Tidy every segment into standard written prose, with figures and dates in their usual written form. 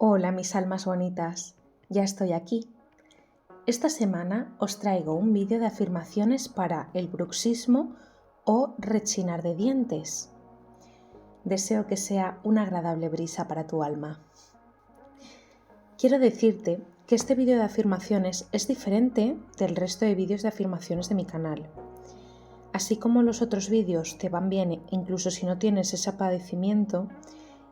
Hola mis almas bonitas, ya estoy aquí. Esta semana os traigo un vídeo de afirmaciones para el bruxismo o rechinar de dientes. Deseo que sea una agradable brisa para tu alma. Quiero decirte que este vídeo de afirmaciones es diferente del resto de vídeos de afirmaciones de mi canal. Así como los otros vídeos te van bien incluso si no tienes ese padecimiento,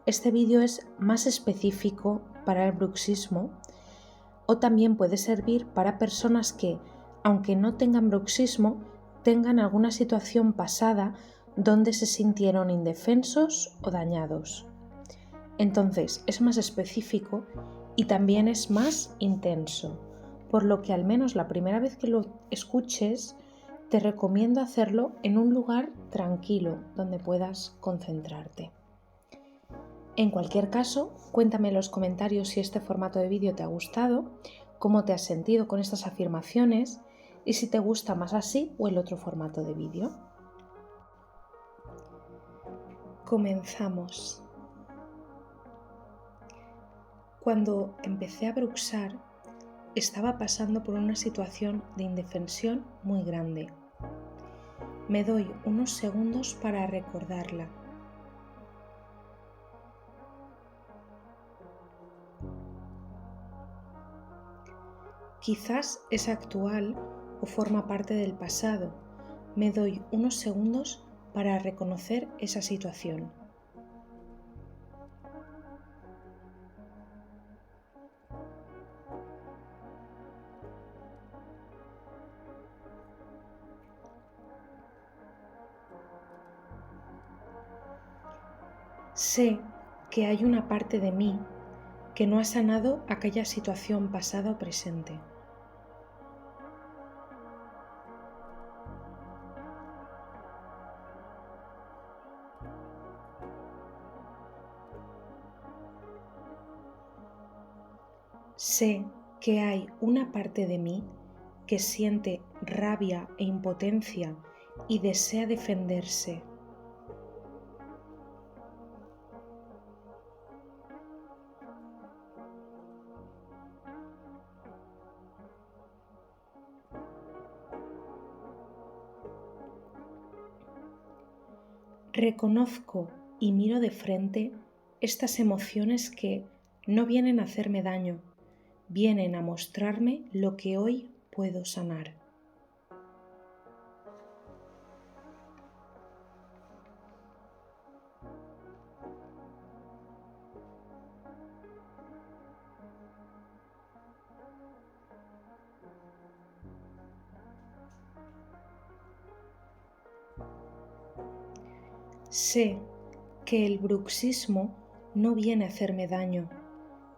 este vídeo es más específico para el bruxismo o también puede servir para personas que, aunque no tengan bruxismo, tengan alguna situación pasada donde se sintieron indefensos o dañados. Entonces es más específico y también es más intenso, por lo que al menos la primera vez que lo escuches te recomiendo hacerlo en un lugar tranquilo donde puedas concentrarte. En cualquier caso, cuéntame en los comentarios si este formato de vídeo te ha gustado, cómo te has sentido con estas afirmaciones y si te gusta más así o el otro formato de vídeo. Comenzamos. Cuando empecé a bruxar, estaba pasando por una situación de indefensión muy grande. Me doy unos segundos para recordarla. Quizás es actual o forma parte del pasado. Me doy unos segundos para reconocer esa situación. Sé que hay una parte de mí que no ha sanado aquella situación pasada o presente. Sé que hay una parte de mí que siente rabia e impotencia y desea defenderse. Reconozco y miro de frente estas emociones que no vienen a hacerme daño, vienen a mostrarme lo que hoy puedo sanar. Sé que el bruxismo no viene a hacerme daño,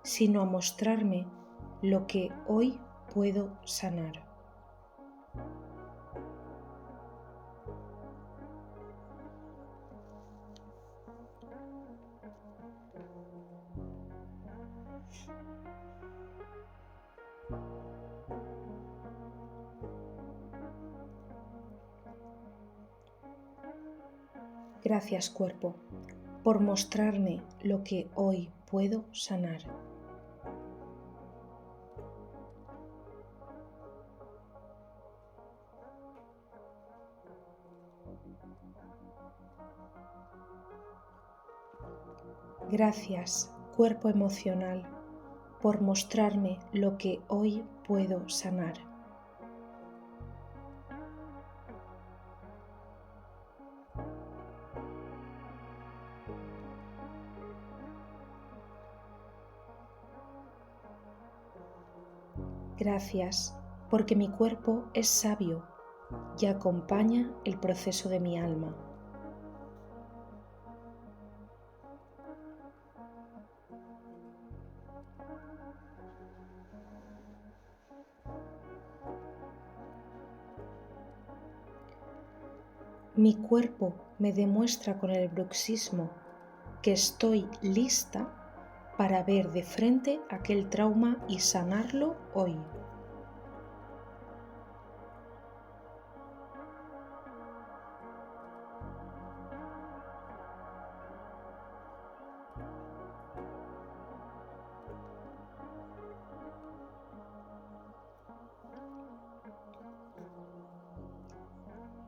sino a mostrarme lo que hoy puedo sanar. Gracias, cuerpo, por mostrarme lo que hoy puedo sanar. Gracias, cuerpo emocional, por mostrarme lo que hoy puedo sanar. Gracias, porque mi cuerpo es sabio y acompaña el proceso de mi alma. Mi cuerpo me demuestra con el bruxismo que estoy lista para ver de frente aquel trauma y sanarlo hoy.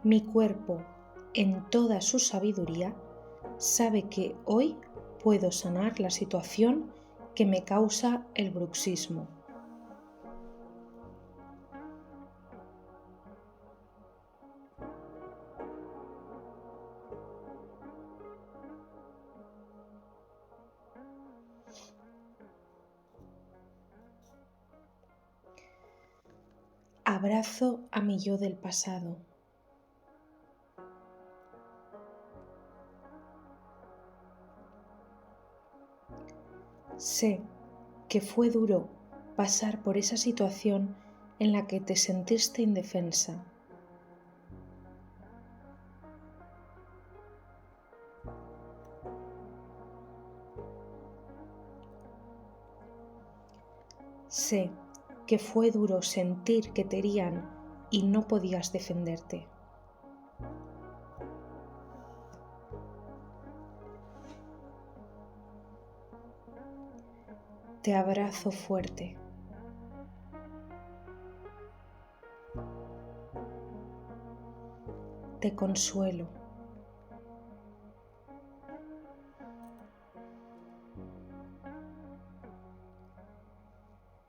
Mi cuerpo, en toda su sabiduría, sabe que hoy puedo sanar la situación que me causa el bruxismo. Abrazo a mi yo del pasado. Sé que fue duro pasar por esa situación en la que te sentiste indefensa. Sé que fue duro sentir que te herían y no podías defenderte. Te abrazo fuerte. Te consuelo.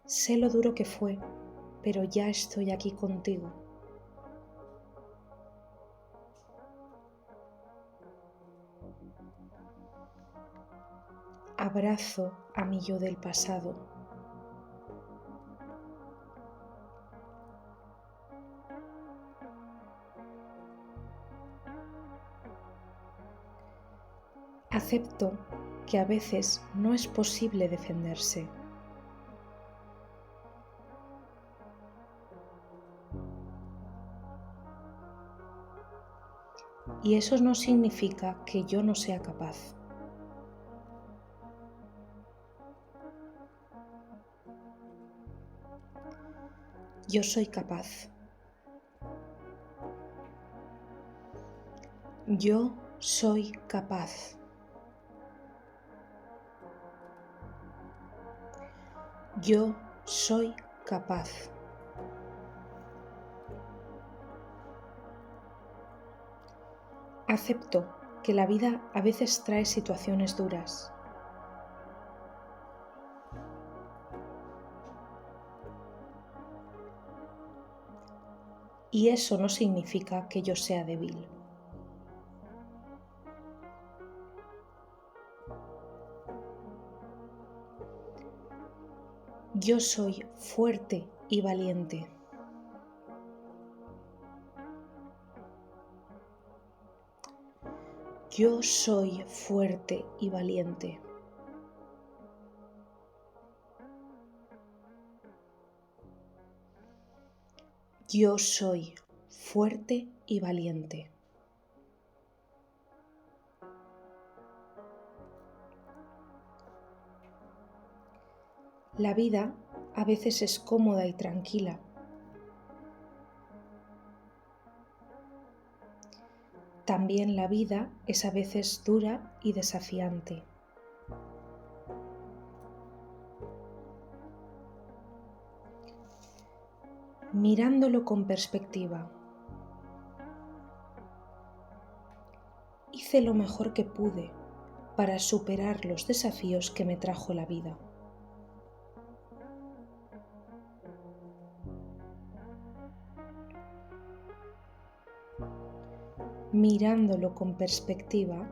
Sé lo duro que fue, pero ya estoy aquí contigo. Abrazo a mi yo del pasado. Acepto que a veces no es posible defenderse. Y eso no significa que yo no sea capaz. Yo soy capaz. Yo soy capaz. Yo soy capaz. Acepto que la vida a veces trae situaciones duras. Y eso no significa que yo sea débil. Yo soy fuerte y valiente. Yo soy fuerte y valiente. Yo soy fuerte y valiente. La vida a veces es cómoda y tranquila. También la vida es a veces dura y desafiante. Mirándolo con perspectiva, hice lo mejor que pude para superar los desafíos que me trajo la vida. Mirándolo con perspectiva,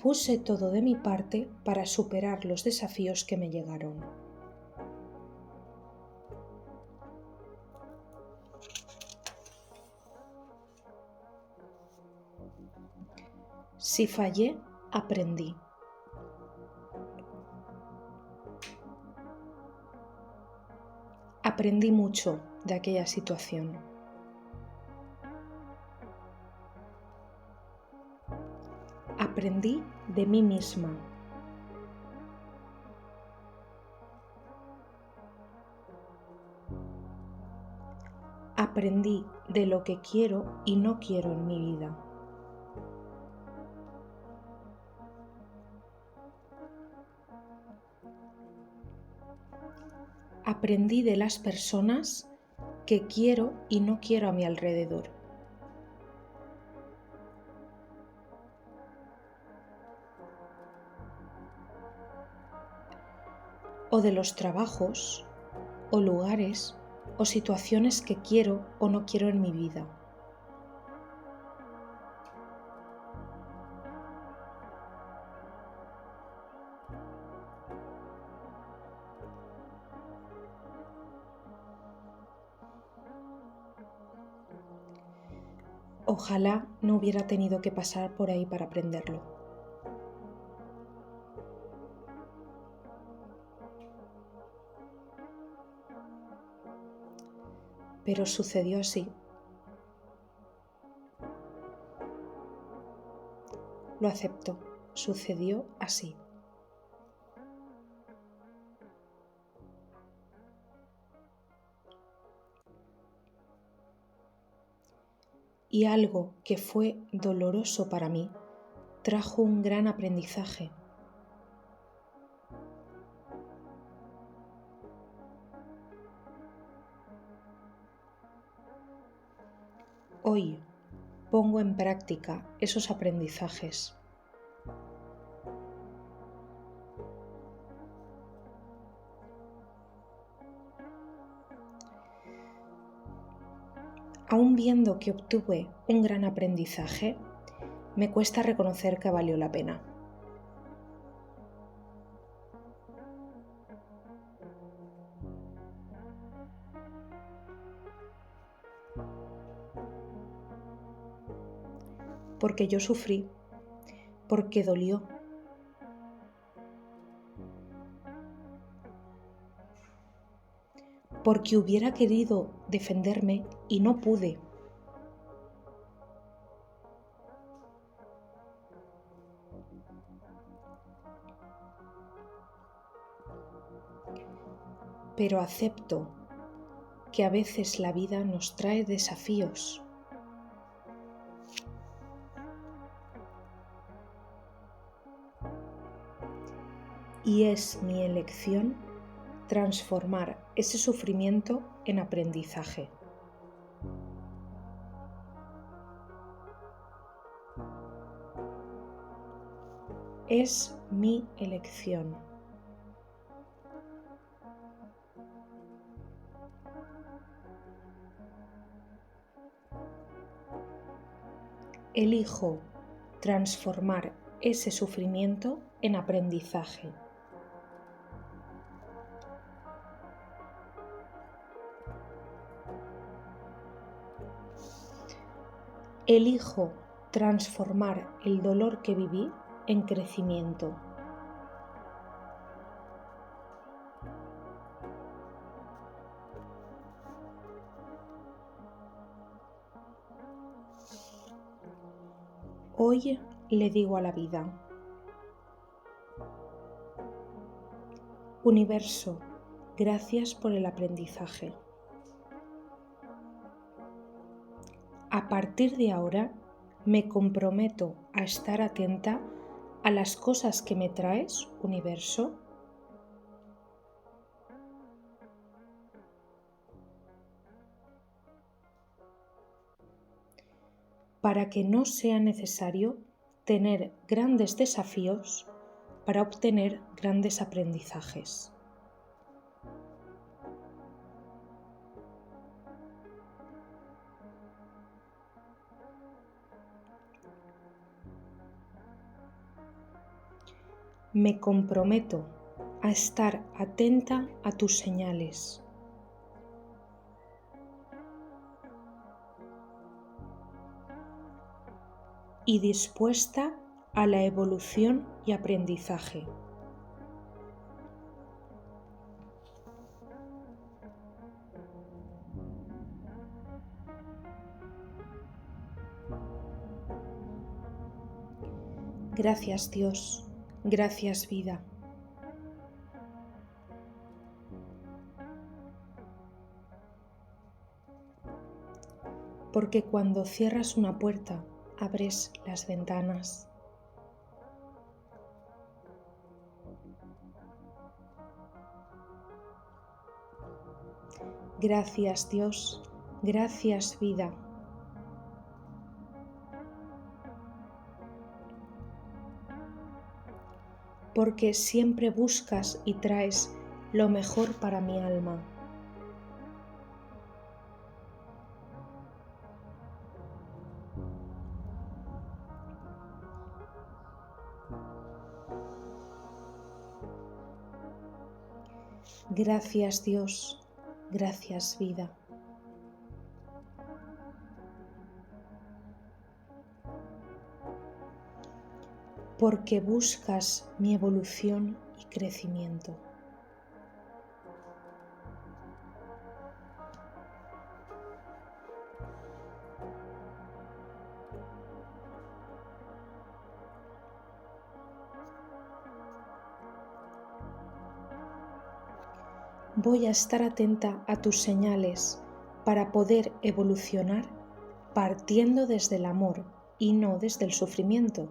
puse todo de mi parte para superar los desafíos que me llegaron. Si fallé, aprendí. Aprendí mucho de aquella situación. Aprendí de mí misma. Aprendí de lo que quiero y no quiero en mi vida. aprendí de las personas que quiero y no quiero a mi alrededor. O de los trabajos, o lugares, o situaciones que quiero o no quiero en mi vida. Ojalá no hubiera tenido que pasar por ahí para aprenderlo. Pero sucedió así. Lo acepto, sucedió así. Y algo que fue doloroso para mí trajo un gran aprendizaje. Hoy pongo en práctica esos aprendizajes. Aún viendo que obtuve un gran aprendizaje, me cuesta reconocer que valió la pena. Porque yo sufrí, porque dolió. Porque hubiera querido defenderme y no pude. Pero acepto que a veces la vida nos trae desafíos. Y es mi elección transformar ese sufrimiento en aprendizaje. Es mi elección. Elijo transformar ese sufrimiento en aprendizaje. Elijo transformar el dolor que viví en crecimiento. Hoy le digo a la vida: Universo, gracias por el aprendizaje. A partir de ahora me comprometo a estar atenta a las cosas que me traes, Universo, para que no sea necesario tener grandes desafíos para obtener grandes aprendizajes. Me comprometo a estar atenta a tus señales. Y dispuesta a la evolución y aprendizaje. Gracias, Dios. Gracias, vida. Porque cuando cierras una puerta, abres las ventanas. Gracias Dios, gracias vida. Porque siempre buscas y traes lo mejor para mi alma. Gracias Dios, gracias vida. Porque buscas mi evolución y crecimiento. Voy a estar atenta a tus señales para poder evolucionar partiendo desde el amor y no desde el sufrimiento.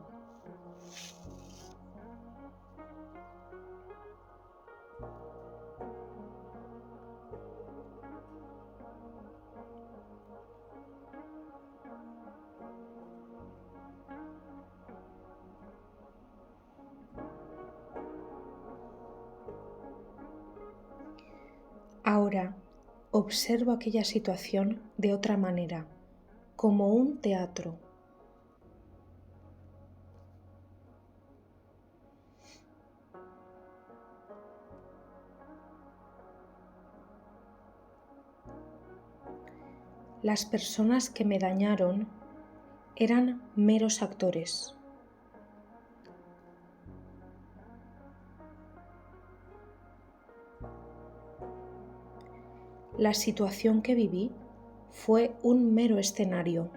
Ahora observo aquella situación de otra manera, como un teatro. Las personas que me dañaron eran meros actores. La situación que viví fue un mero escenario.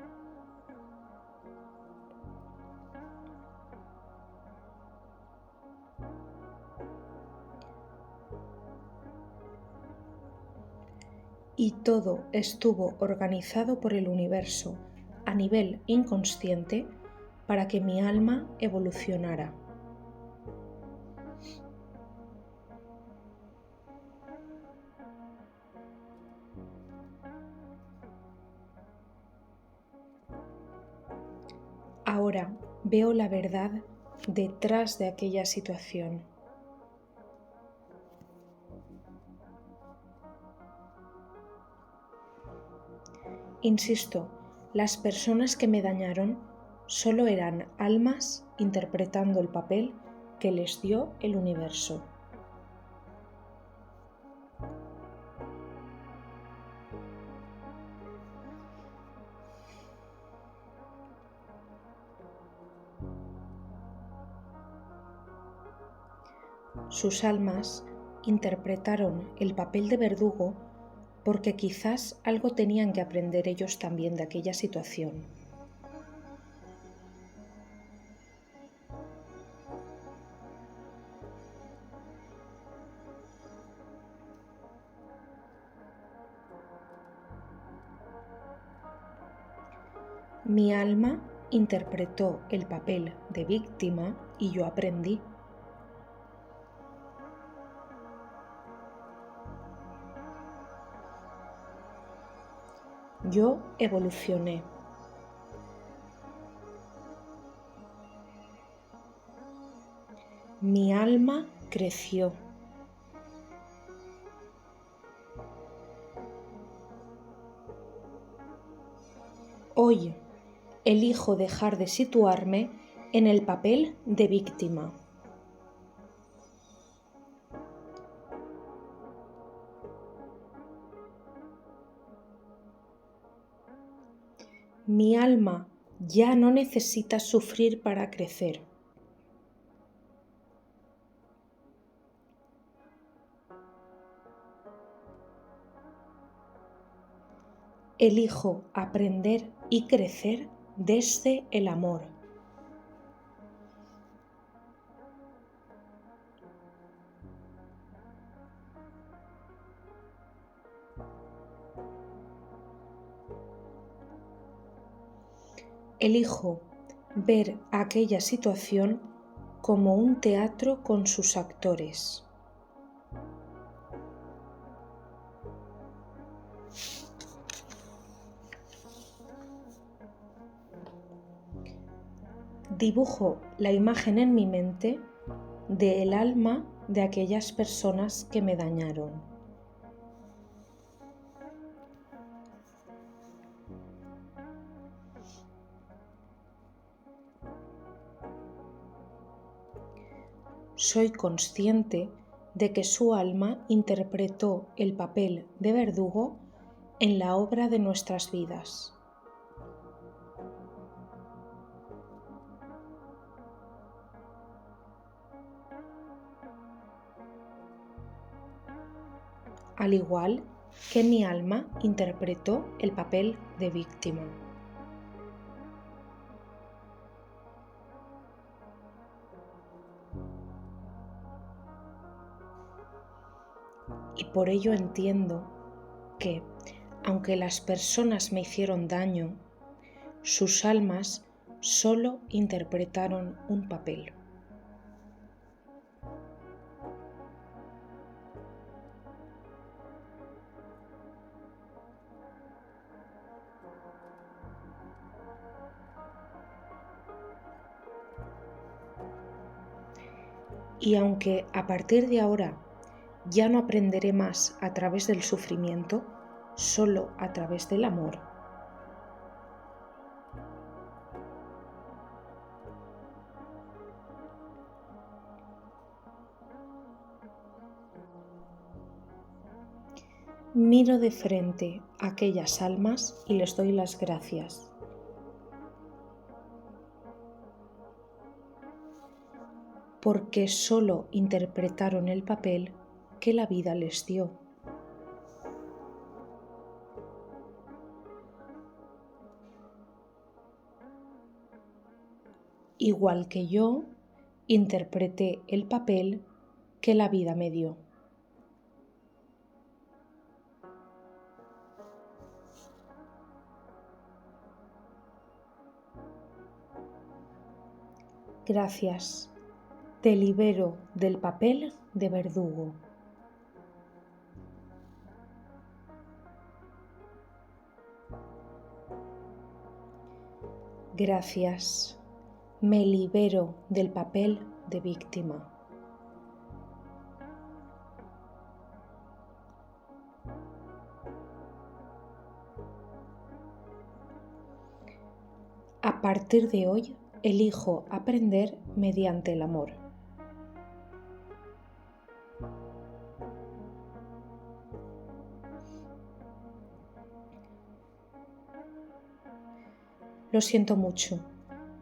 Y todo estuvo organizado por el universo a nivel inconsciente para que mi alma evolucionara. Ahora veo la verdad detrás de aquella situación. Insisto, las personas que me dañaron solo eran almas interpretando el papel que les dio el universo. Sus almas interpretaron el papel de verdugo porque quizás algo tenían que aprender ellos también de aquella situación. Mi alma interpretó el papel de víctima y yo aprendí. Yo evolucioné. Mi alma creció. Hoy elijo dejar de situarme en el papel de víctima. Mi alma ya no necesita sufrir para crecer. Elijo aprender y crecer desde el amor. Elijo ver aquella situación como un teatro con sus actores. dibujo la imagen en mi mente del alma de aquellas personas que me dañaron. Soy consciente de que su alma interpretó el papel de verdugo en la obra de nuestras vidas. Al igual que mi alma interpretó el papel de víctima. Y por ello entiendo que, aunque las personas me hicieron daño, sus almas solo interpretaron un papel. Y aunque a partir de ahora ya no aprenderé más a través del sufrimiento, solo a través del amor, miro de frente a aquellas almas y les doy las gracias. Porque solo interpretaron el papel que la vida les dio. Igual que yo interpreté el papel que la vida me dio. Gracias. Te libero del papel de verdugo. Gracias. Me libero del papel de víctima. A partir de hoy, elijo aprender mediante el amor. Lo siento mucho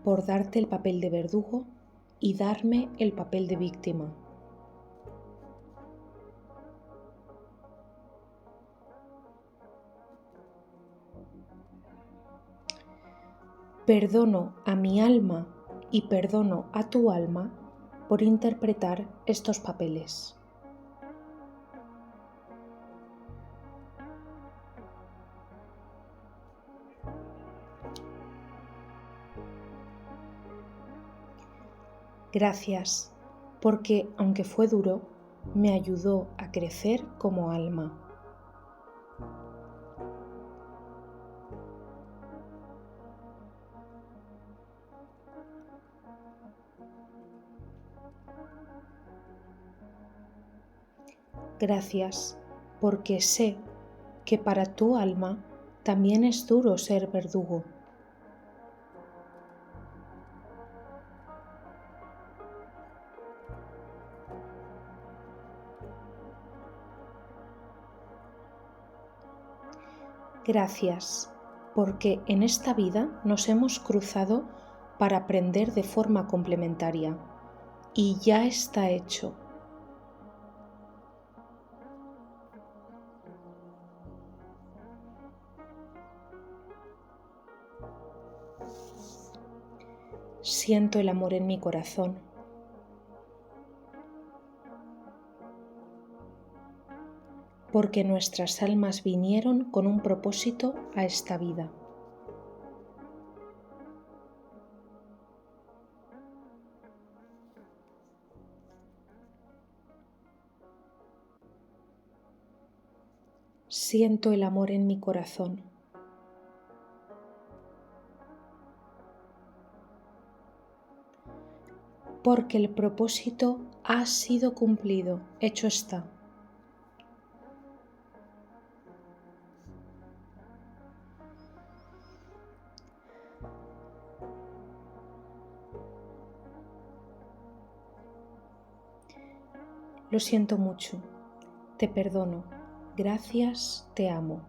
por darte el papel de verdugo y darme el papel de víctima. Perdono a mi alma y perdono a tu alma por interpretar estos papeles. Gracias, porque aunque fue duro, me ayudó a crecer como alma. Gracias, porque sé que para tu alma también es duro ser verdugo. Gracias, porque en esta vida nos hemos cruzado para aprender de forma complementaria y ya está hecho. Siento el amor en mi corazón. Porque nuestras almas vinieron con un propósito a esta vida. Siento el amor en mi corazón. porque el propósito ha sido cumplido, hecho está. Lo siento mucho, te perdono, gracias, te amo.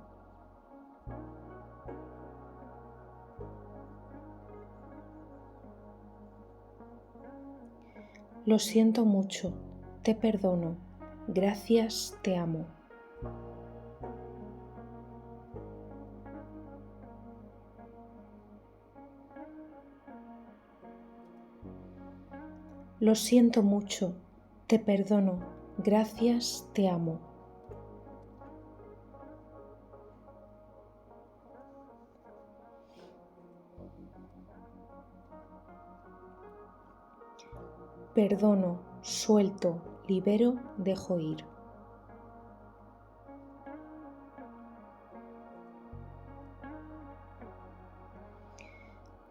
Lo siento mucho, te perdono, gracias, te amo. Lo siento mucho, te perdono, gracias, te amo. Perdono, suelto, libero, dejo ir.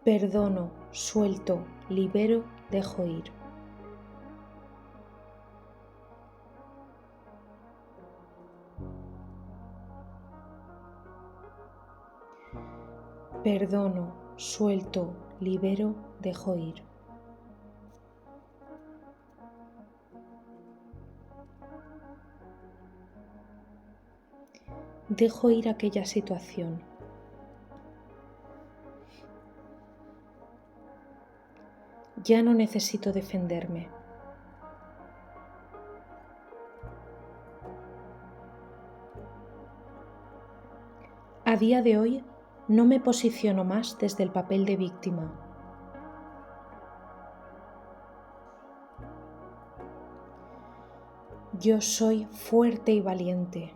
Perdono, suelto, libero, dejo ir. Perdono, suelto, libero, dejo ir. Dejo ir aquella situación. Ya no necesito defenderme. A día de hoy no me posiciono más desde el papel de víctima. Yo soy fuerte y valiente.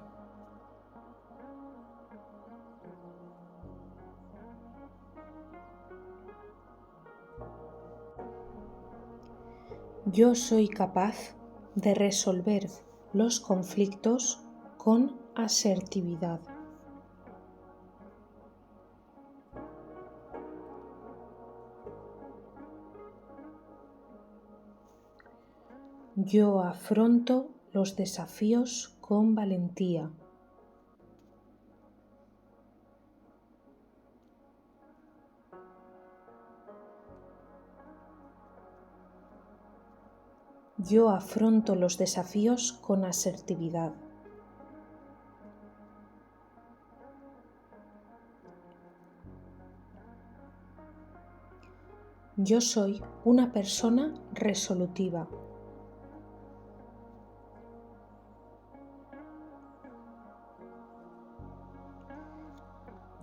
Yo soy capaz de resolver los conflictos con asertividad. Yo afronto los desafíos con valentía. Yo afronto los desafíos con asertividad. Yo soy una persona resolutiva.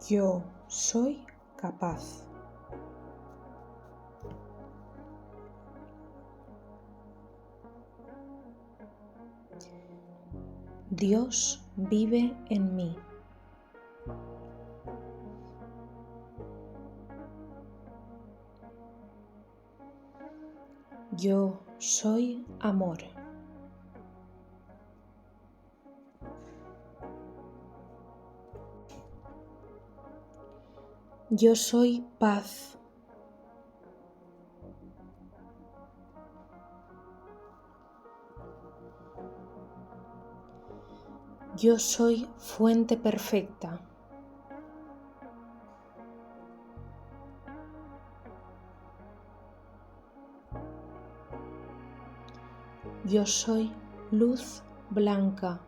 Yo soy capaz. Dios vive en mí. Yo soy amor. Yo soy paz. Yo soy fuente perfecta. Yo soy luz blanca.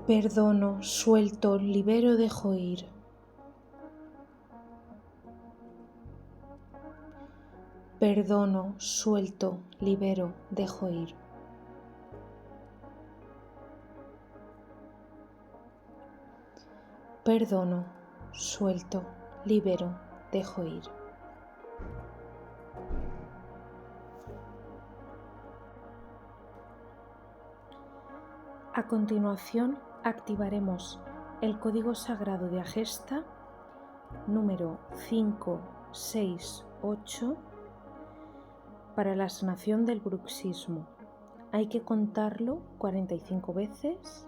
Perdono, suelto, libero, dejo ir. Perdono, suelto, libero, dejo ir. Perdono, suelto, libero, dejo ir. A continuación, activaremos el código sagrado de Agesta número 568 para la sanación del bruxismo. Hay que contarlo 45 veces